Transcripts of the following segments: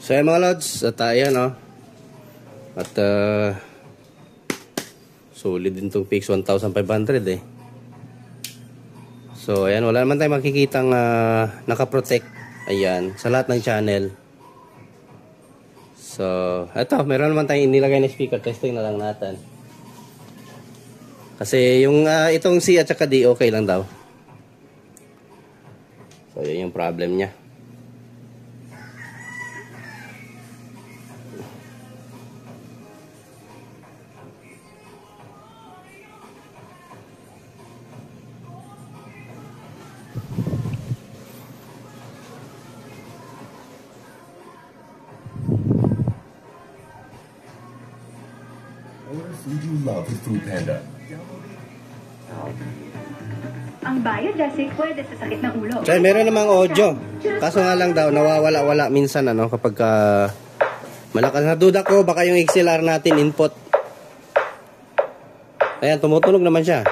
So yung mga lods, at ayan o. At solid din itong PX 1500 eh. So ayan, wala naman tayong makikitang nakaprotect. Ayan, sa lahat ng channel. So, eto, meron naman tayong inilagay na speaker. Testing na lang natin. Kasi yung itong C at saka D, okay lang daw. So yun yung problem niya. Food you love with Food Panda. Ang Biogesic pwede sa sakit ng ulo. So, meron namang audio. Kaso nga lang daw, nawawala-wala minsan kapag malakas na duda ko, baka yung XLR natin input. Ayan, tumutunog naman siya.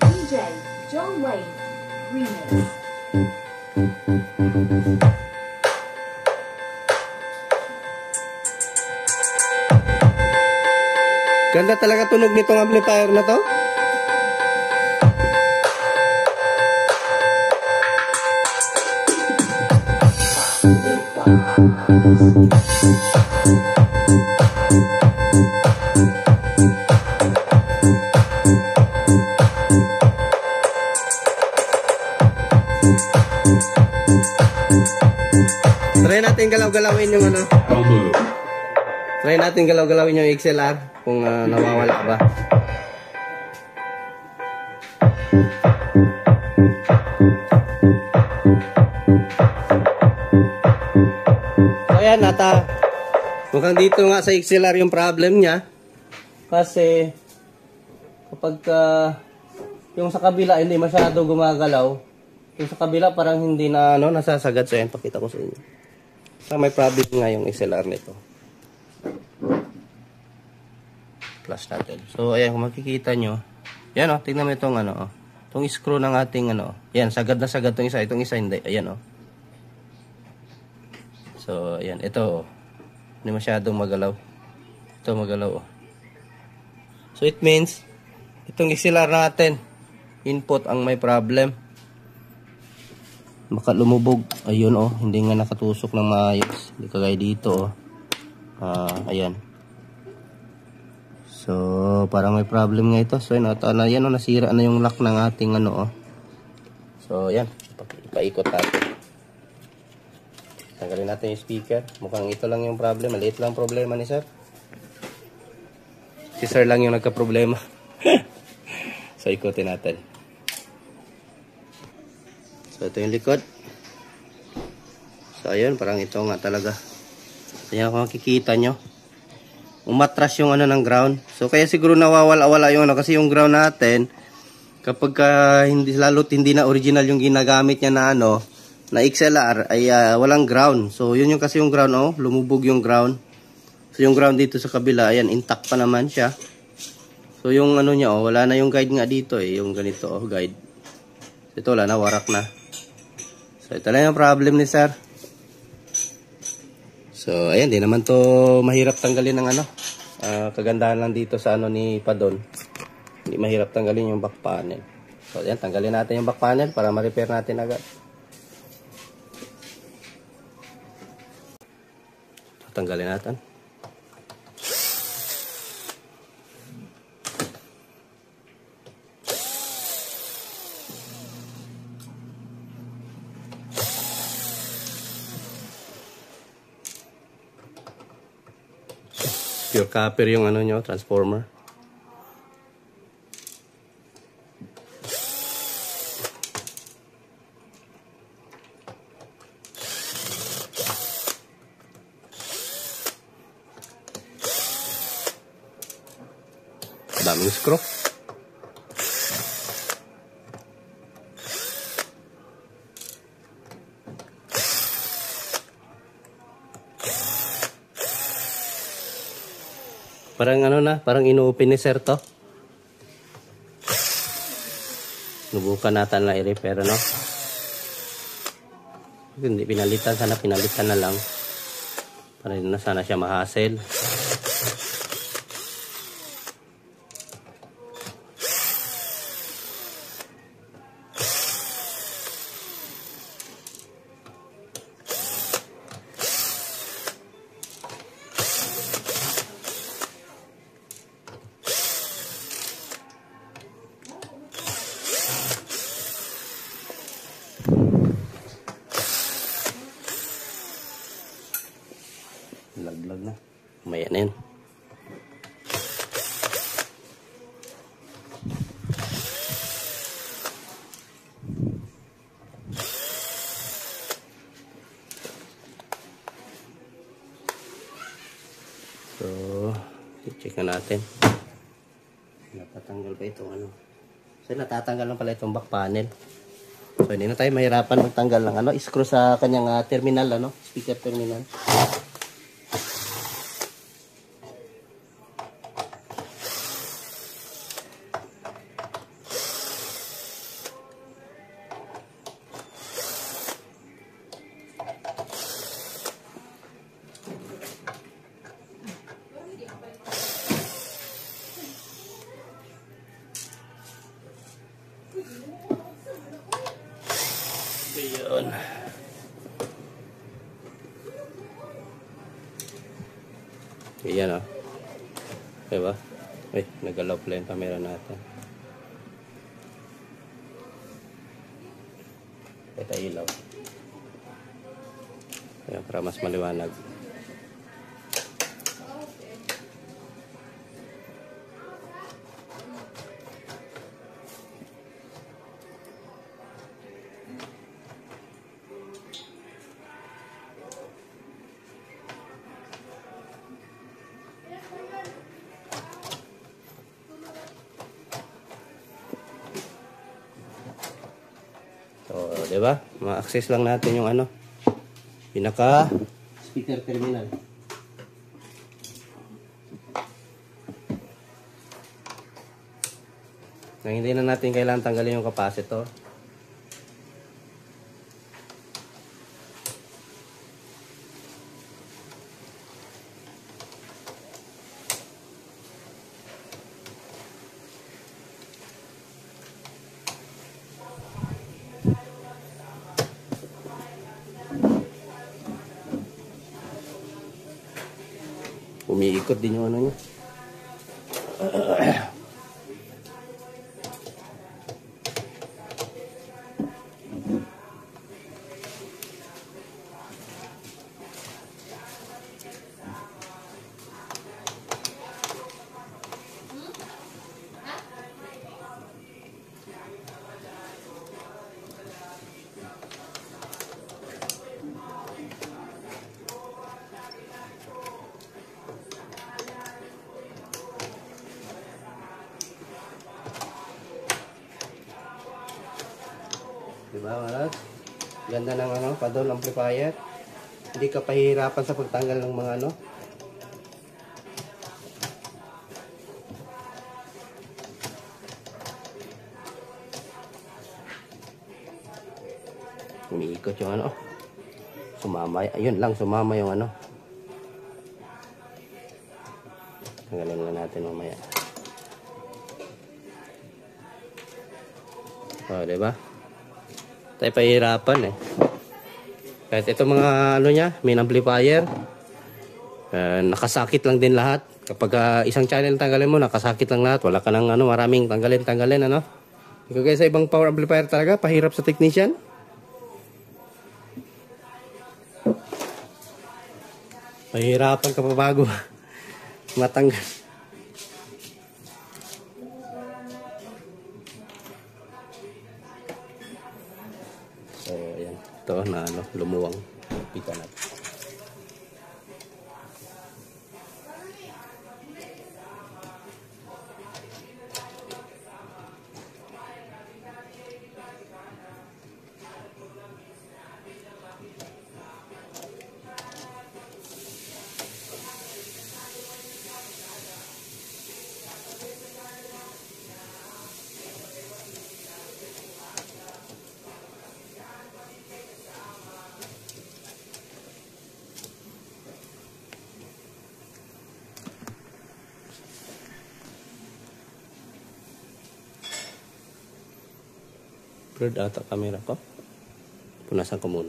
DJ John Wayne Remix. Ganda talaga tunog nitong amplifier na to. Try natin galaw-galawin yung Try natin galaw-galawin yung XLR kung nawawala ba. So ayan, mukhang dito nga sa XLR yung problem niya. Kasi kapag yung sa kabila hindi masyado gumagalaw, yung sa kabila parang hindi na nasasagad. So ayan, pakita ko sa inyo. So may problem nga yung XLR nito. Plus natin. So ayan, kung makikita nyo, yan tingnan mo itong itong screw ng ating yan, sagad na sagad itong isa, hindi, ayan So ayan, ito hindi masyadong magalaw. Ito magalaw So it means itong XLR natin input ang may problem. Baka lumubog. Ayun hindi nga nakatusok ng maayos. Hindi kagaya dito ayan. So, parang may problem nga ito. So, yan nasira na yung lock ng ating So, yan. Ipaikot natin. Tanggalin natin yung speaker. Mukhang ito lang yung problem. Maliit lang problema ni sir. Si sir lang yung nagka-problema. So, ikutin natin. So, ito yung likod. So, ayun. Parang ito nga talaga. Ayan, kung makikita nyo. Umatras yung ng ground. So kaya siguro nawawala-wala yung kasi yung ground natin kapag hindi na original yung ginagamit niya na na XLR ay walang ground. So yun yung kasi yung ground lumubog yung ground. So yung ground dito sa kabila, ayan, intact pa naman siya. So yung niya wala na yung guide nga dito yung ganito guide. So, ito wala na, warak na. So ito na yung problem ni sir. So, ayan, di naman to mahirap tanggalin ng kagandahan lang dito sa ni Padon. Hindi mahirap tanggalin yung back panel. So, ayan, tanggalin natin yung back panel para ma-repair natin agad. Tanggalin natin. Pure copper yung nyo, transformer. Daming screw. Parang ano na, parang ino-open ni sir to. Subukan natin na i-repair, no? Hindi pinalitan, sana pinalitan na lang. Para na sana siya ma-hassle. Laglag na. Maya na yun. So, i-check na natin. Natatanggal pa itong ano. So, natatanggal lang pala itong back panel. So, hindi na tayo mahirapan magtanggal ng ano. Screw sa kanyang terminal, ano. Speaker terminal. Ayun. Ayan, oh. Diba? Ay, nagalaw pala yung camera natin. Ito ilaw. Ayan, para mas maliwanag. So, diba? Ma-access lang natin yung ano, pinaka speaker terminal. Na hindi na natin kailangan tanggalin yung capacitor. Umiikot din yung ano niya. Diba, malas? Ganda ng ano, padol amplifier. Hindi ka pahihirapan sa pagtanggal ng mga ano. Umiikot yung ano. Sumama, ayun lang, sumama yung ano. Tanggalin lang natin mamaya. Oh, diba? Tayo pahihirapan eh. Kahit ito mga ano niya, main amplifier, nakasakit lang din lahat. Kapag isang channel tanggalin mo, nakasakit lang lahat. Wala ka nang ano, maraming tanggalin, ano. Ikaw guys, sa ibang power amplifier talaga, pahirap sa technician. Pahirapan ka pa bago matanggal. So, ayan. Ito na ano, lumuwang. Pika natin. blurred ata camera ko. Punasan ko muna.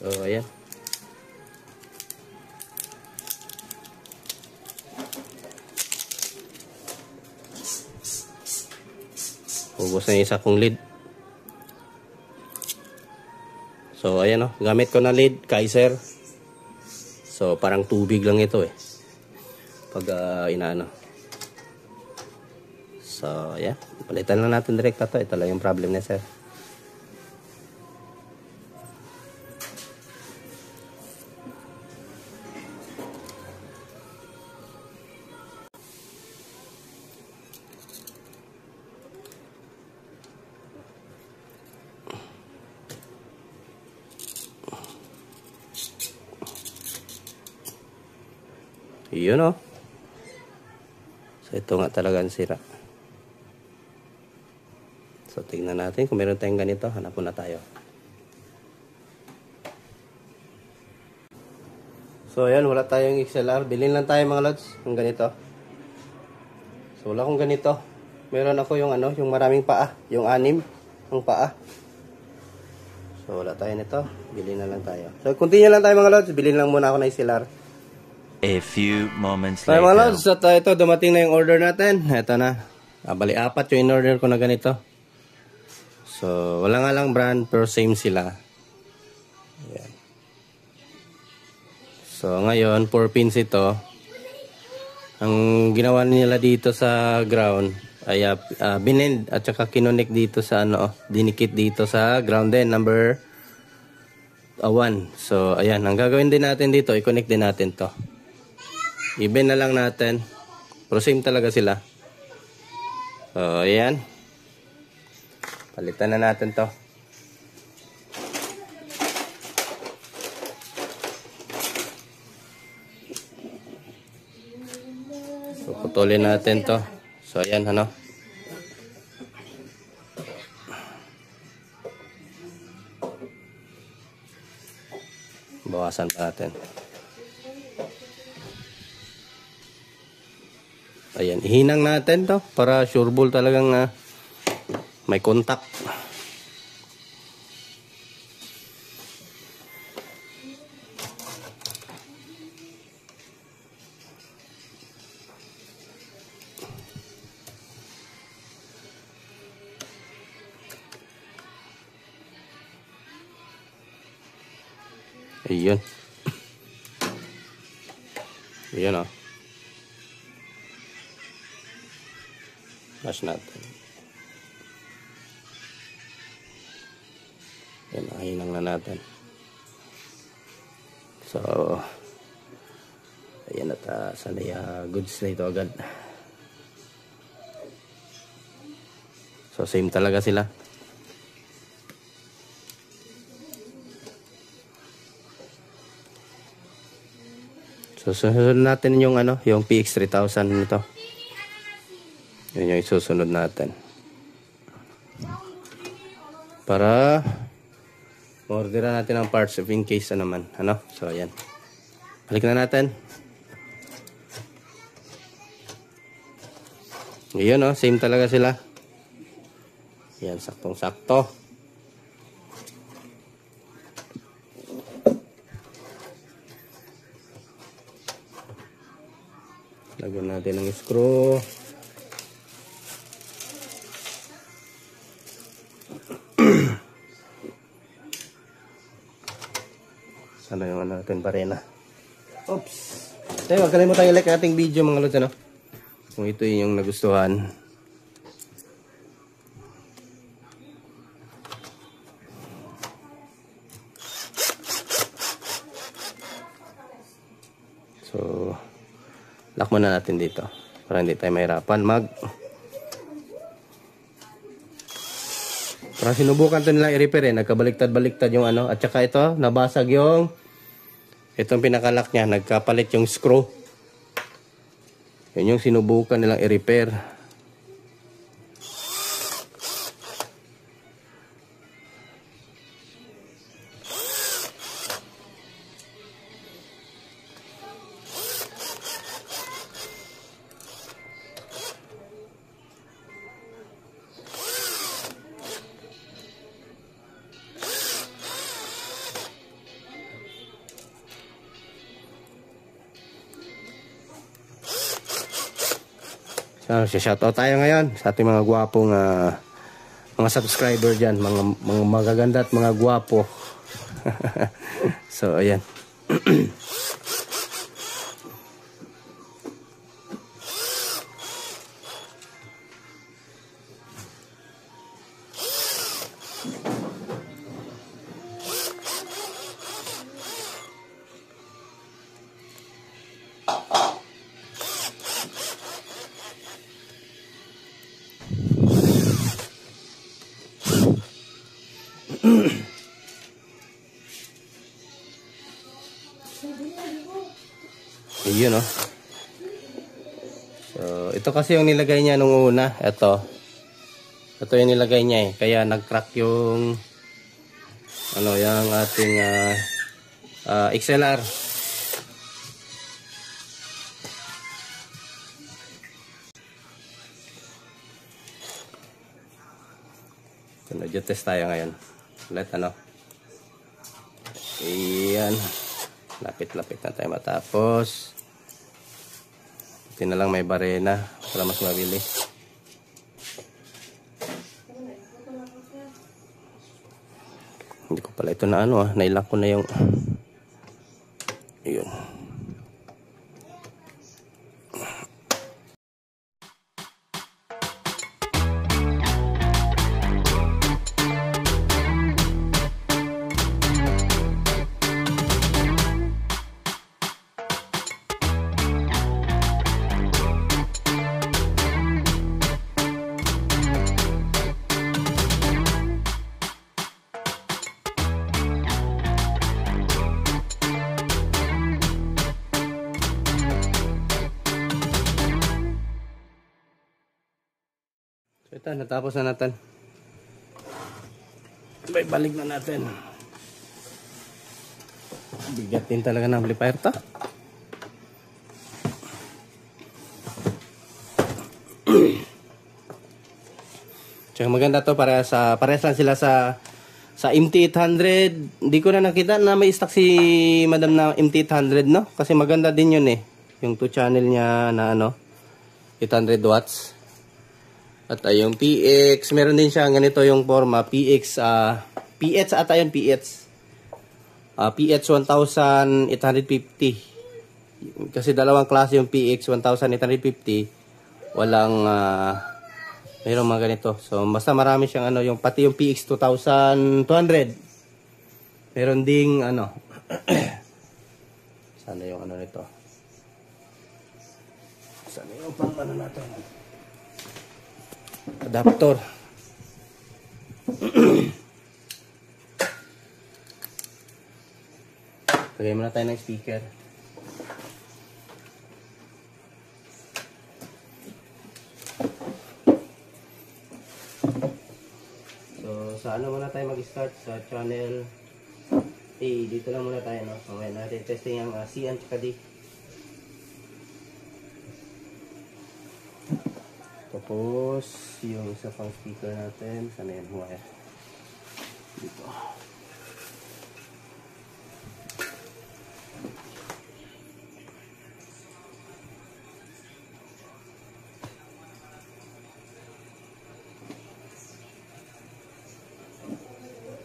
So, ayan. Ubos na yung isa kong lid. So, ayan o. Gamit ko na lid, Kaiser. So, parang tubig lang ito eh. Pag inaano. So, ayan. Palitan lang natin direct ito. Ito lang yung problem niya, sir. Yun o. So, ito nga talaga ang sira. So, tingnan natin kung meron tayong ganito. Hanap na tayo. So, ayan. Wala tayong XLR. Bilhin lang tayo mga lods. Yung ganito. So, wala akong ganito. Meron ako yung ano, yung maraming paa. Yung 6 ang paa. So, wala tayo nito. Bilhin na lang tayo. So, continue lang tayo mga lods. Bilhin lang muna ako ng XLR. A few moments So, mga later. lods, at ito, dumating na yung order natin. Ito na. Bali, 4 yung in-order ko na ganito. So, wala nga lang brand, pero same sila. Ayan. So, ngayon, 4 pins ito. Ang ginawa nila dito sa ground ay binend at saka kinonek dito sa ano, dinikit dito sa ground din, number 1. So, ayan. Ang gagawin din natin dito, i-connect din natin to. Even na lang natin. Pero same talaga sila. So, ayan. Palitan na natin to. So, putulin natin to. So, ayan, ano. Bawasan pa natin. Ayan, ihinang natin to para sure ball talagang may contact. Ayun. Ayun o. Flash natin. Ayan, nahinang na natin. So, ayan at sanay goods na ito agad. So, same talaga sila. So, susunod natin yung ano, yung PX3000 nito. Yun yung isusunod natin. Para orderan natin ang parts if in case na naman. Ano? So, ayan. Balik na natin. Yun, oh. Same talaga sila. Ayan, saktong-sakto. Lagyan natin ng screw. Sana yung ano natin parena. Oops. So, wag kalimutan i-like ating video mga lods, ano? Kung ito yung nagustuhan. So, lock muna natin dito para hindi tayo mahirapan para sinubukan to nila i-repair nagkabaliktad-baliktad yung ano, at saka ito nabasag yung itong pinakalock niya, nagkapalit yung screw. Yun yung sinubukan nilang i-repair. So, shoutout tayo ngayon sa ating mga gwapong mga subscriber dyan, mga magaganda at mga gwapo. So, ayan. Ayun, oh. So, ito kasi yung nilagay niya nung una. Ito yung nilagay niya eh. Kaya nag-crack yung ano, yung ating XLR. So, nag-test tayo ngayon. Ulit, ano. Ayan. Lapit-lapit na tayo matapos. Ito na lang may barena para mas mabilis. Hindi ko pala ito na ano, nailock ko na yung ayun. So ito, natapos na natin. Balik na natin. Bigat din talaga ng amplifier to. Tsaka maganda to, parehas lang sila sa MT800. Hindi ko na nakita na may stock si Madam na MT800, no? Kasi maganda din yun eh. Yung 2 channel niya na ano, 800 watts. At yung PX, meron din siya ganito yung forma, PX ata yun, PX 1850. Kasi dalawang klase yung PX 1850. Walang mayroong mga ganito. So basta marami siyang ano, yung pati yung PX 2200. Meron ding ano sana yung ano nito. Sana yung pang ano natin. Adapter. Lagay muna tayo ng speaker. So, sa ano muna tayo mag-start? Sa channel A. Dito lang muna tayo, no? So, ngayon natin testing yung C and D. Tapos, yung isa pang speaker natin, sana yan wire. Dito.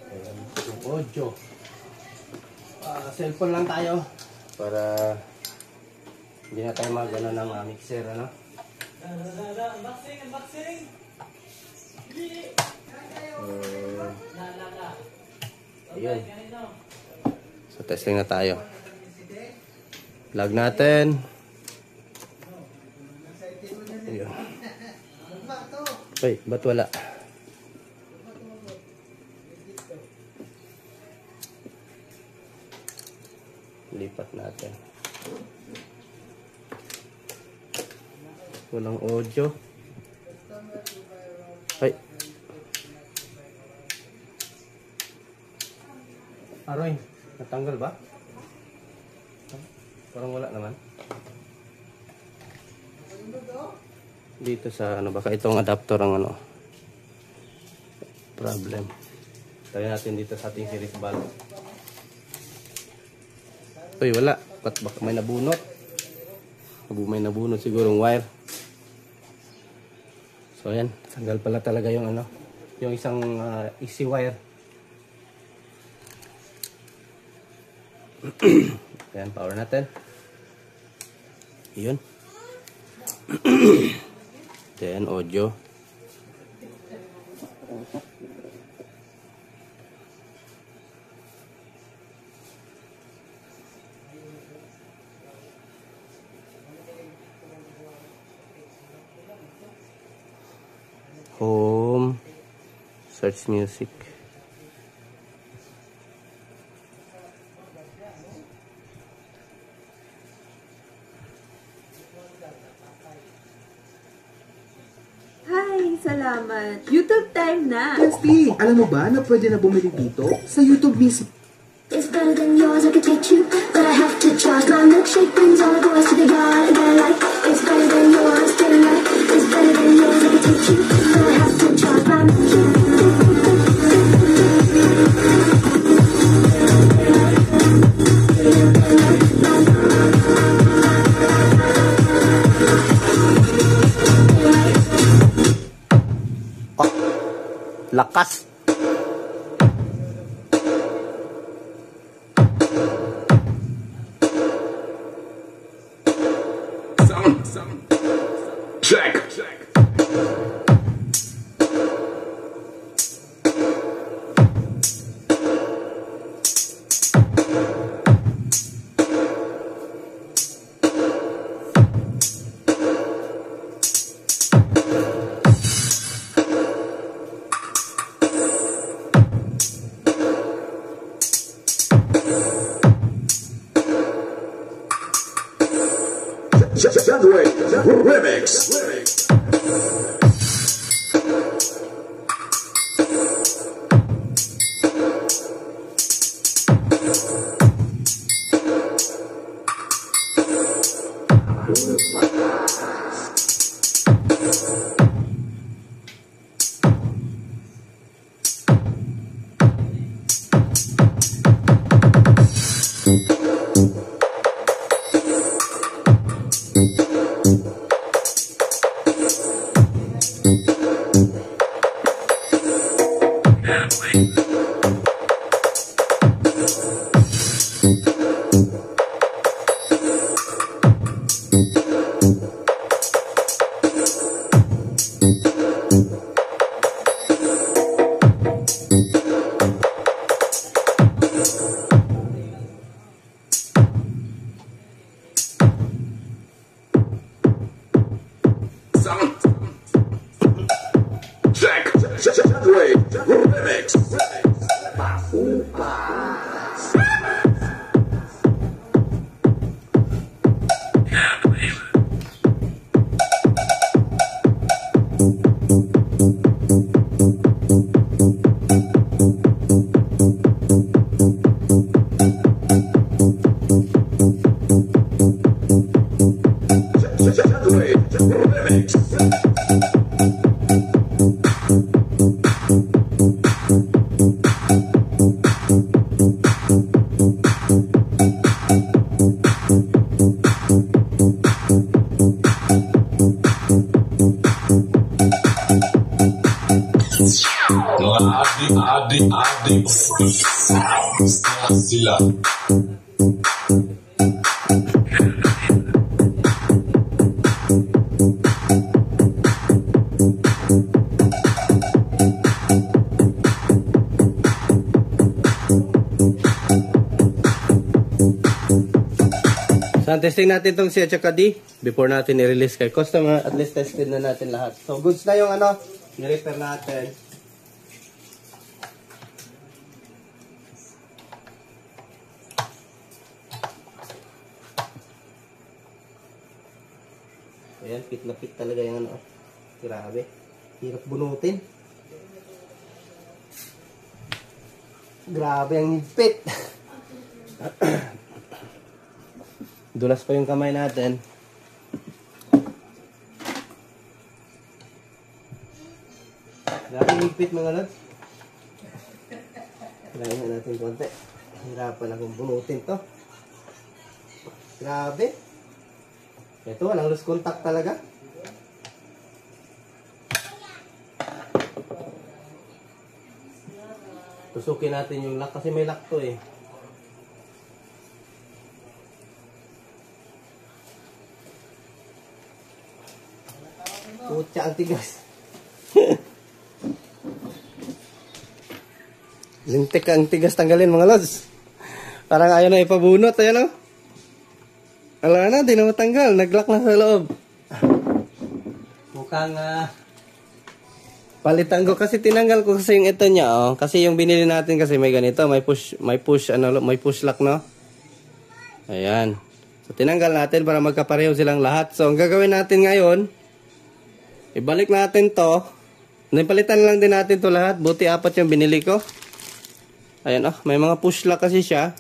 Ayan, yung audio. Cellphone lang tayo para hindi na tayo mag-ano ng mixer, ano? Unboxing. Ayun. So, testing na tayo. Plug natin. Ay, ba't wala? Lipat natin. Walang audio. Ay. Aroy, natanggal ba? Parang wala naman. Dito sa ano, baka itong adapter ang ano problem. Try natin dito sa ating series valve. Uy, wala. Baka may nabunot. May nabunot siguro yung wire. So ayan, tanggal pala talaga yung ano, yung isang easy wire. Ayan, power natin. Yun. Then audio. Home. Search music. Salamat. YouTube time na. Leslie, alam mo ba na pwede na bumili dito? Sa YouTube mismo. It's better than yours, I could take you, but I have to charge. My milkshake brings all the boys to the yard, and they're like, it's better than yours, getting like, it's better than yours, I could take you, but I have to charge. My milkshake. Lakas. Check. Remix. Adik sila. So, testing natin itong C at saka D before natin i-release kay customer. At least tested na natin lahat. So, goods na yung ano, I-repair natin. Ayan, pit na pit talaga yung ano. Grabe. Hirap bunutin. Grabe ang higpit. Dulas pa yung kamay natin. Grabe ang higpit mga lods. Kailangan natin konti. Hirapan akong bunutin to. Grabe. Ito, walang loose contact talaga. Tusukin natin yung lock kasi may lock to eh. Putya, ang tigas. Lintik ang tigas tanggalin mga lods. Parang ayaw na ipabunot. Ayan o. Wala na, di na matanggal. Nag-lock na sa loob. Mukhang palitan ko kasi tinanggal ko kasi yung ito niya oh. Kasi yung binili natin kasi may ganito, may push lock no. Ayan. So tinanggal natin para magkapareho silang lahat. So ang gagawin natin ngayon, ibalik natin to. Palitan lang din natin to lahat. Buti 4 yung binili ko. Ayan oh, may mga push lock kasi siya.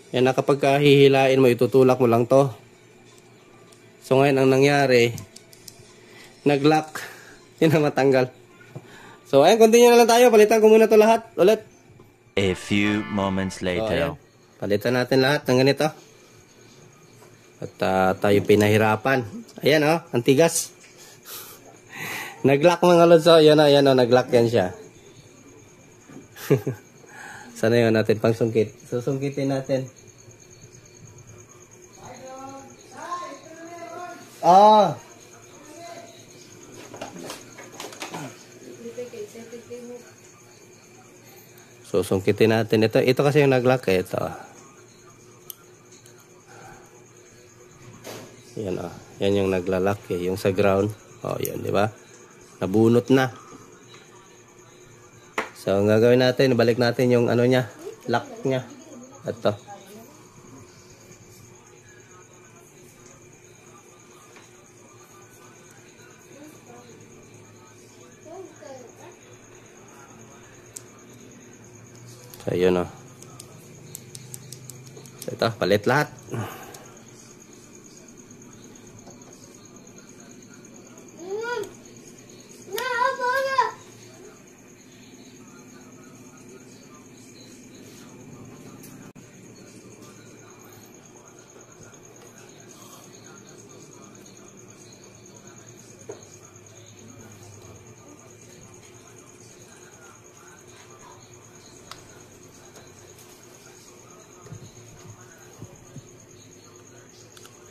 Yan na kapag hihilain mo, itutulak mo lang to. So ngayon ang nangyari, nag-lock. Yun na matanggal. So ayan, continue na lang tayo. Palitan ko muna to lahat ulit. A few moments later. Palitan natin lahat ng ganito. At tayo pinahirapan. Ayan oh, ang tigas. Nag-lock mga lods. Yan oh, nag-lock yan siya. Sana yun natin pang sungkit. Susungkitin natin. Susungkitin natin. Ito kasi yung nag-lock eh. Ito. Yan oh. Yan yung nagla-lock eh. Yung sa ground. Oh, yan, di ba? Nabunot na. So, ang gagawin natin, balik natin yung ano niya, lock niya. Ito. So, yun o. So, ito, palit lahat.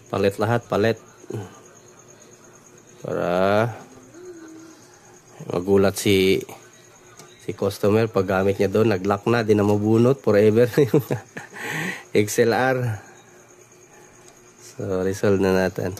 Palit lahat, palit. Para magulat si customer pag gamit niya doon, nag-lock na, di na mabunot forever yung XLR. So, resolve na natin.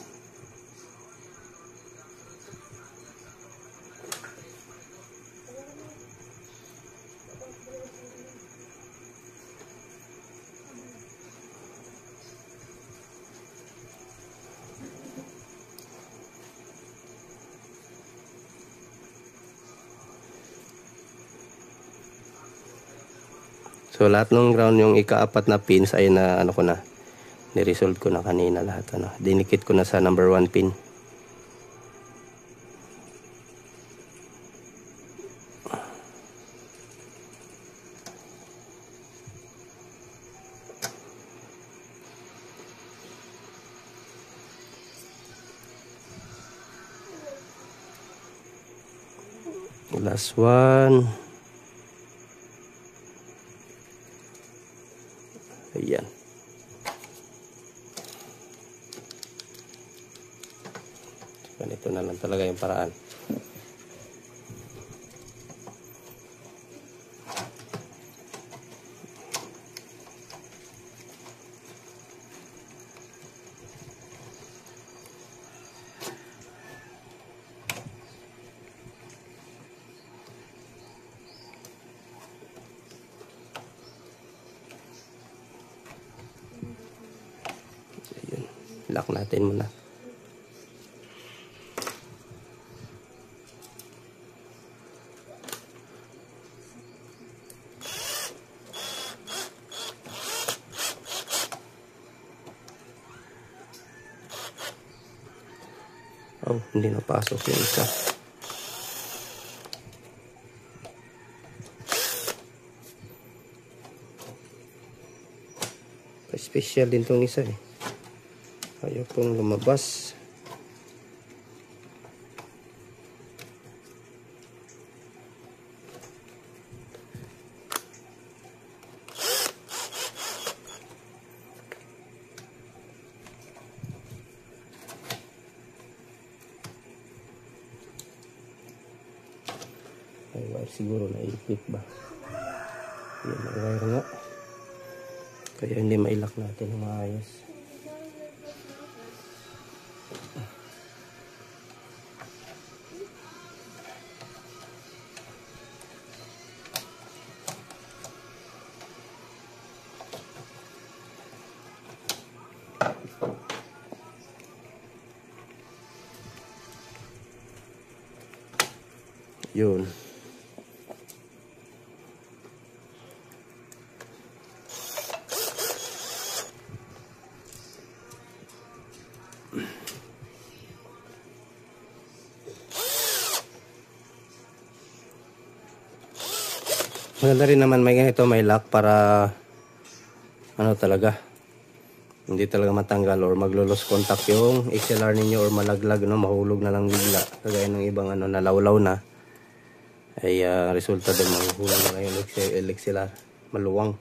So lahat ng ground yung ika-4 na pins ay na ano ko na, ni-resolve ko na kanina lahat ano. Dinikit ko na sa number 1 pin. Last one. Ayan. Ganito na lang talaga yung paraan. Lock natin muna. Oh, hindi napasok yung isa. Special din tong isa eh. Ayaw pong lumabas. Ay, wire siguro naipit ba? Yan, may wire nga. Kaya hindi mailak natin ng maayos. Yun. Maganda rin naman may ganito, may lock para ano talaga, hindi talaga matanggal or maglo-lose contact yung XLR ninyo or malaglag, no, mahulog na lang bigla kagaya ng ibang ano nalawlaw na ay resulta din mahuhulog na lang yung XLR, maluwang.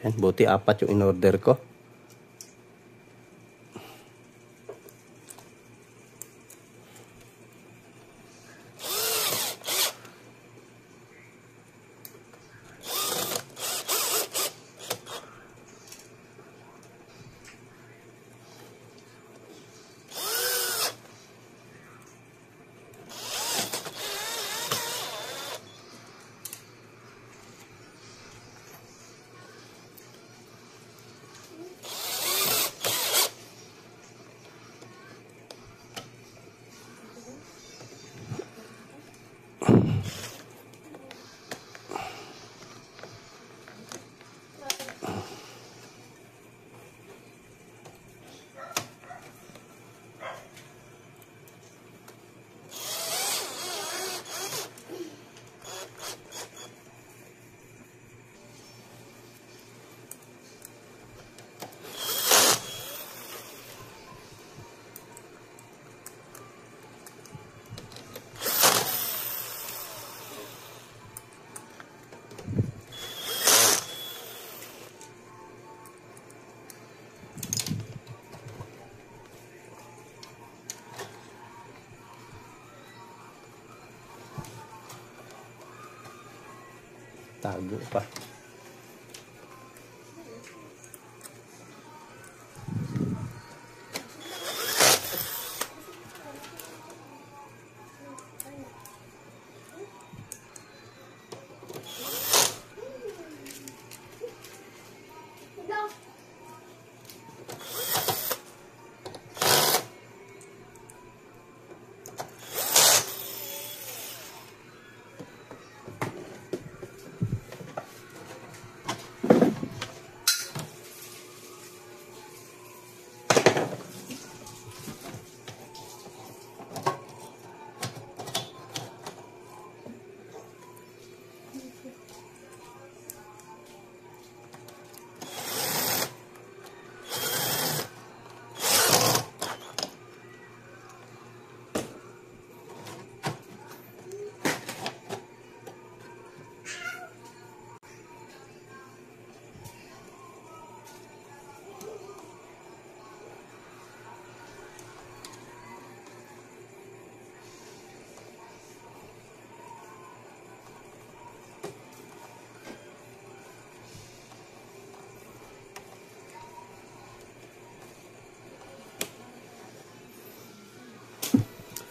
Yan, buti 4 yung in-order ko. Tago pa.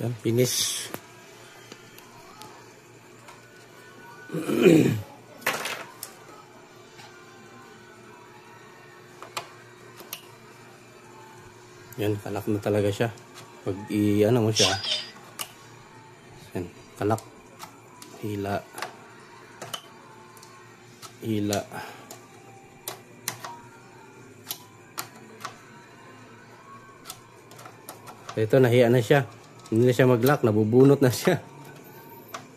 Yan, finish. Yan, kalak na talaga siya. Pag i-ano mo siya. Yan, kalak. Hila. Hila. Ito, nahiya na siya. Hindi na siya mag-lock. Nabubunot na siya.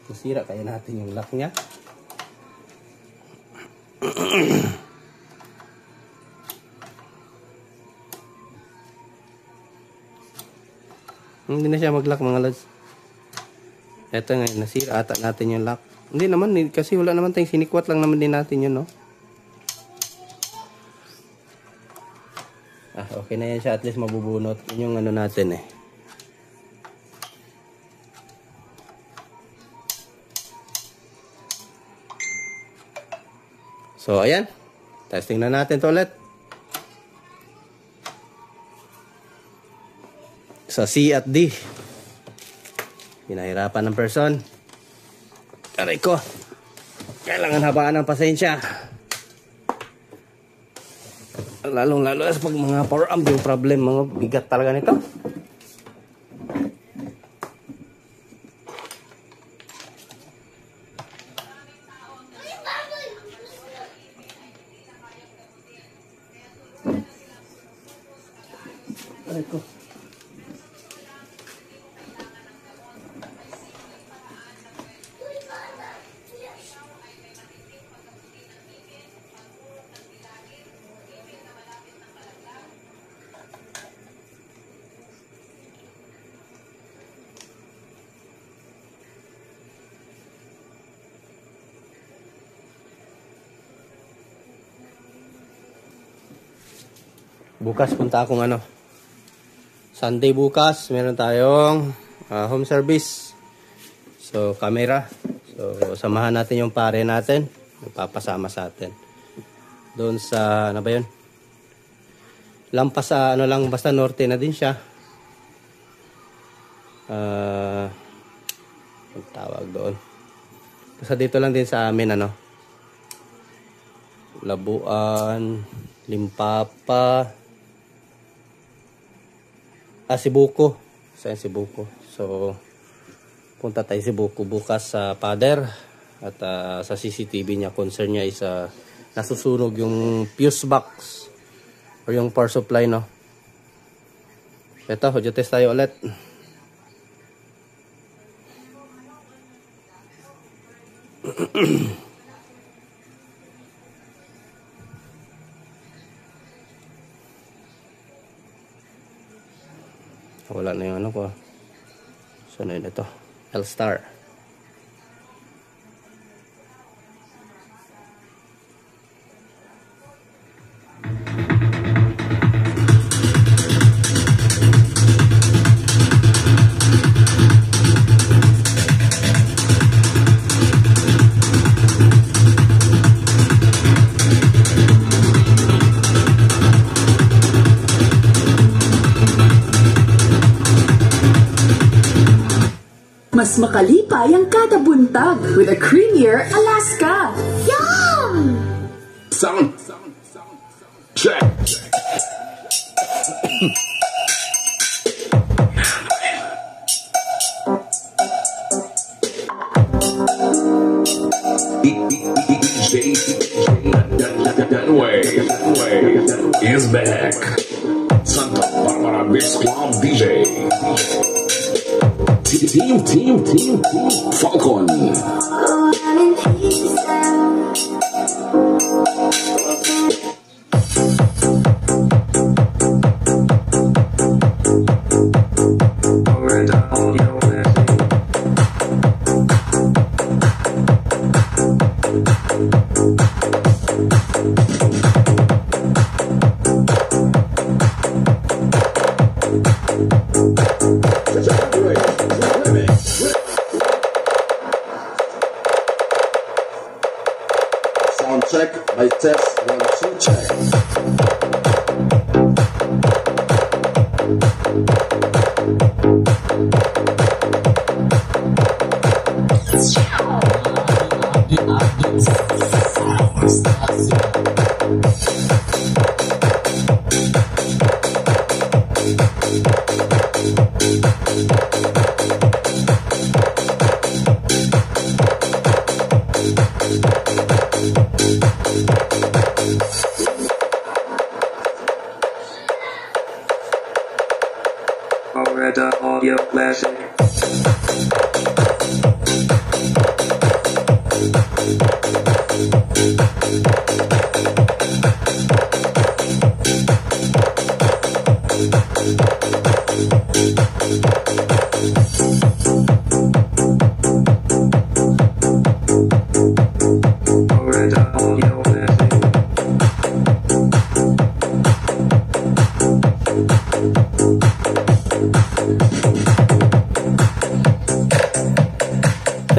Masira kaya natin yung lock niya. Hindi na siya mag-lock mga lads. Ito nga, nasira ata natin yung lock. Hindi naman, kasi wala naman tayong sinikwat lang naman din natin yun, no? Okay na yan siya. At least mabubunot. Yun yung ano natin eh. So, ayan. Testing na natin to ulit. Sa C at D. Pinahirapan ng person. Aray ko. Kailangan habaan ng pasensya. Lalong-lalo sa pag mga power amp yung problem. Mga bigat talaga nito. Aray ko. Bukas punta akong ano, Sunday bukas, meron tayong home service. So, camera. So, samahan natin yung pare natin. Magpapasama sa atin. Doon sa, ano ba yun? Lampas sa, ano lang, basta norte na din siya. Ang tawag doon. Basta dito lang din sa amin, ano. Labuan, Limpapa, Sibuko. Saan Sibuko? So, punta tayo Sibuko bukas sa father. At sa CCTV niya, concern niya is nasusunog yung fuse box or yung power supply, no? Ito, audio test tayo ulit. Wala na yung ano ko. So, na yun ito. L-Star. Mas makalipay ang kada buntag with a creamier Alaska. Yum! Sound check. That way is back. Santa Barbara Beach Club DJ. Team Falcon. Sound check, by test, 1, 2, check.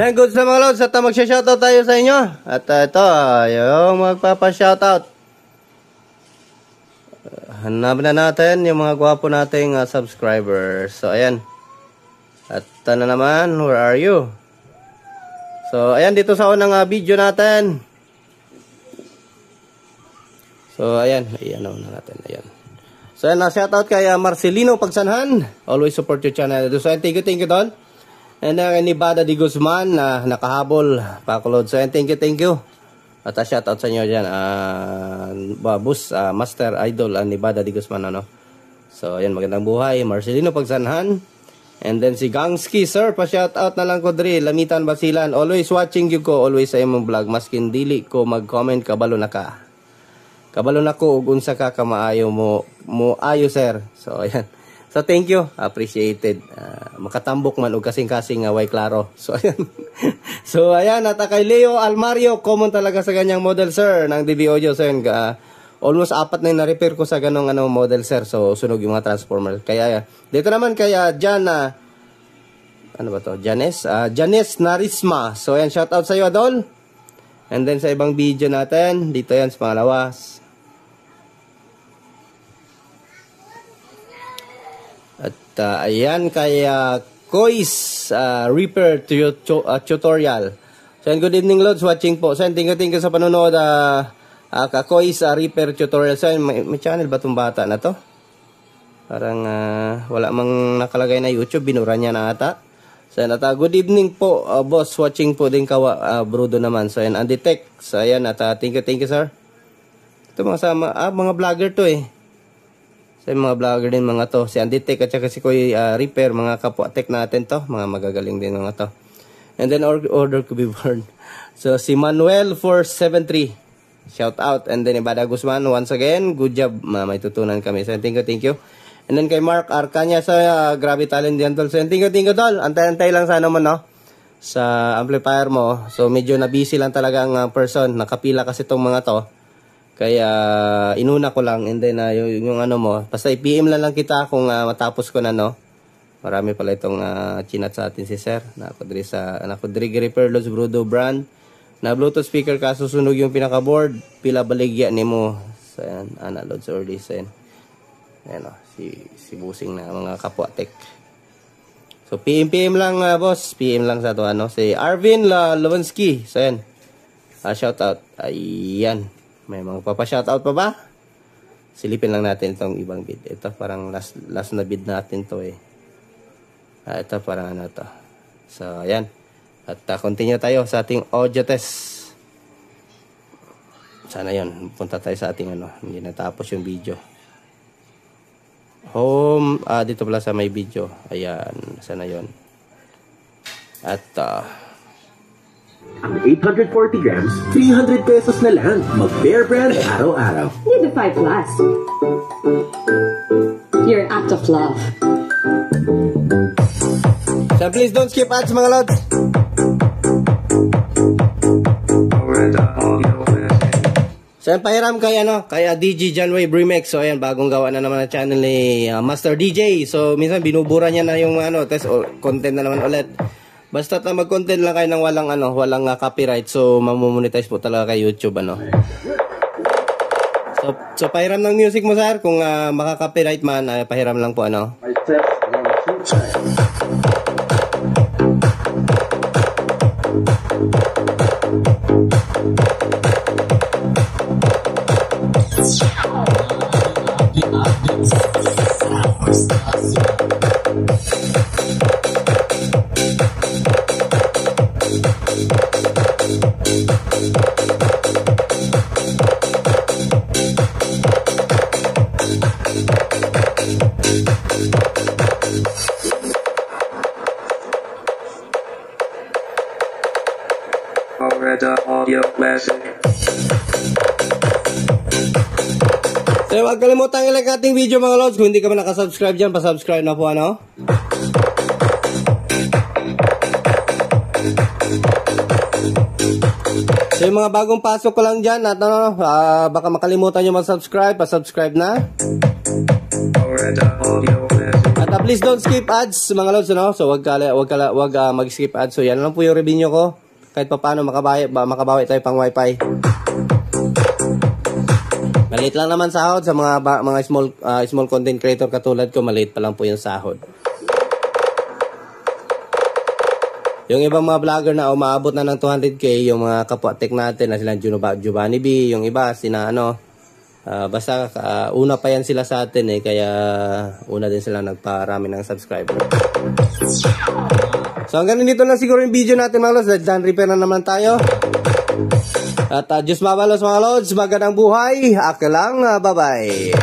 Yan, goods na mga lods. At magsha-shoutout tayo sa inyo. At ito, yung magpapa-shoutout. Hanapin na natin yung mga gwapo nating subscribers. So, ayan. At na naman, where are you? So, ayan, dito sa unang video natin. So, ayan. Ayan na natin. Ayan. So, ayan, shoutout kay Marcelino Pagsanhan. Always support your channel. So, ayan, thank you doon. And ni Bada Di Guzman na nakahabol pakulod. So, thank you. At shoutout sa inyo dyan. Babus, Master Idol ni Bada Di Guzman. Ano? So, ayan, magandang buhay. Marcelino Pagsanhan. And then si Gangski, sir, pa-shoutout na lang ko diri. Lamitan Basilan. Always watching you ko. Always sa imong vlog. Maskin dili ko mag-comment, kabalo na ka. Kabalo na ko. Ug unsa ka kamaayo mo ayo, sir. So, ayan. So, thank you. Appreciated. Makatambok man o kasing-kasing way klaro. So, ayan. So, ayan. At kay Leo Almario, common talaga sa ganyang model, sir, ng DBOjo. So, ayan. Almost 4 na yung na-repair ko sa ganong model, sir. So, sunog yung mga transformer. Kaya, dito naman kaya Jan, ano ba to? Janes Narisma. So, ayan. Shoutout sa iyo, Adol. And then, sa ibang video natin, dito yan sa pangalawas. At ayan kay Kois Reaper Tutorial. So good evening loads watching po. So thank you sa panonood Kois Reaper Tutorial. So may channel ba itong bata na to? Parang wala mang nakalagay na YouTube, binura niya na ata. So at good evening po boss, watching po din kawa Brudo naman. So ayan Andy Tech. So ayan at thank you sir. Ito mga vlogger to eh. So, mga vlogger din mga to. Si Andy Tech at saka si Koy Repair. Mga kapwa tech natin to. Mga magagaling din mga to. And then order to be born. So si Manuel 473. Shout out. And then Ibada Guzman. Once again, good job. May tutunan kami. So thank you. And then kay Mark Arcanya. So grabe talent yan tol. So thank you tol. Antay-antay lang sana mo no. Sa amplifier mo. So medyo na busy lang talaga ang person. Nakapila kasi tong mga to. Kaya inuna ko lang and then yung ano mo, basta i-PM lang kita kung matapos ko na no. Marami pala itong chinat sa atin si sir. Nakudri Repair Lods Brudo brand. Na Bluetooth speaker kaso sunog yung pinaka-board, pila baligya nimo. So yan, ana Lods order sen. Ayan si busing na mga kapwa tech. So PM lang boss, PM lang sa to si Arvin Lewinsky. So yan. Shout out. Ayan. May mga papa-shoutout pa ba? Silipin lang natin itong ibang bid. Ito parang last na bid natin to eh. Ito parang ano to. So, ayan. At continue tayo sa ating audio test. Sana yun. Punta tayo sa ating hindi natapos yung video. Home. Dito pala sa may video. Ayan. Sana yun. At ang 840 grams, 300 pesos na lang. Mag-Bear Brand araw-araw. Nivify Plus. You're an act of love. So please don't skip ads mga lods. So yan pahiram kay DJ Janway Brimex. So ayan bagong gawa na naman ang channel ni Master DJ. So minsan binubura niya na yung test content na naman ulit. Basta mag-content lang kayo ng walang copyright. So mamomonetize po talaga kay YouTube So pahiram ng music mo sir kung maka-copyright man, pahiram lang po I test 1, 2, check. So huwag kalimutang i-like ating video mga lods. Kung hindi ka pa nakasubscribe dyan, pasubscribe na po ano. So yung mga bagong pasok ko lang dyan at ano, baka makalimutan nyo mag-subscribe, pasubscribe na. At please don't skip ads mga lods ano. So wag mag-skip ads. So yan lang po yung review ko. Kahit pa paano makabawi tayo pang wifi. Maliit lang naman sahod sa mga small content creator katulad ko, maliit pa lang po yung sahod. Yung ibang mga vlogger na umaabot na ng 200k, yung mga kapwa-tech natin na sila Giovanni B, yung iba sina ano, basta una pa yan sila sa atin eh, kaya una din sila nagparami ng subscriber. So hanggang dito na siguro yung video natin mga lods, done repair na naman tayo. At Diyos mabalos mga lods, magandang buhay, ako lang, bye bye.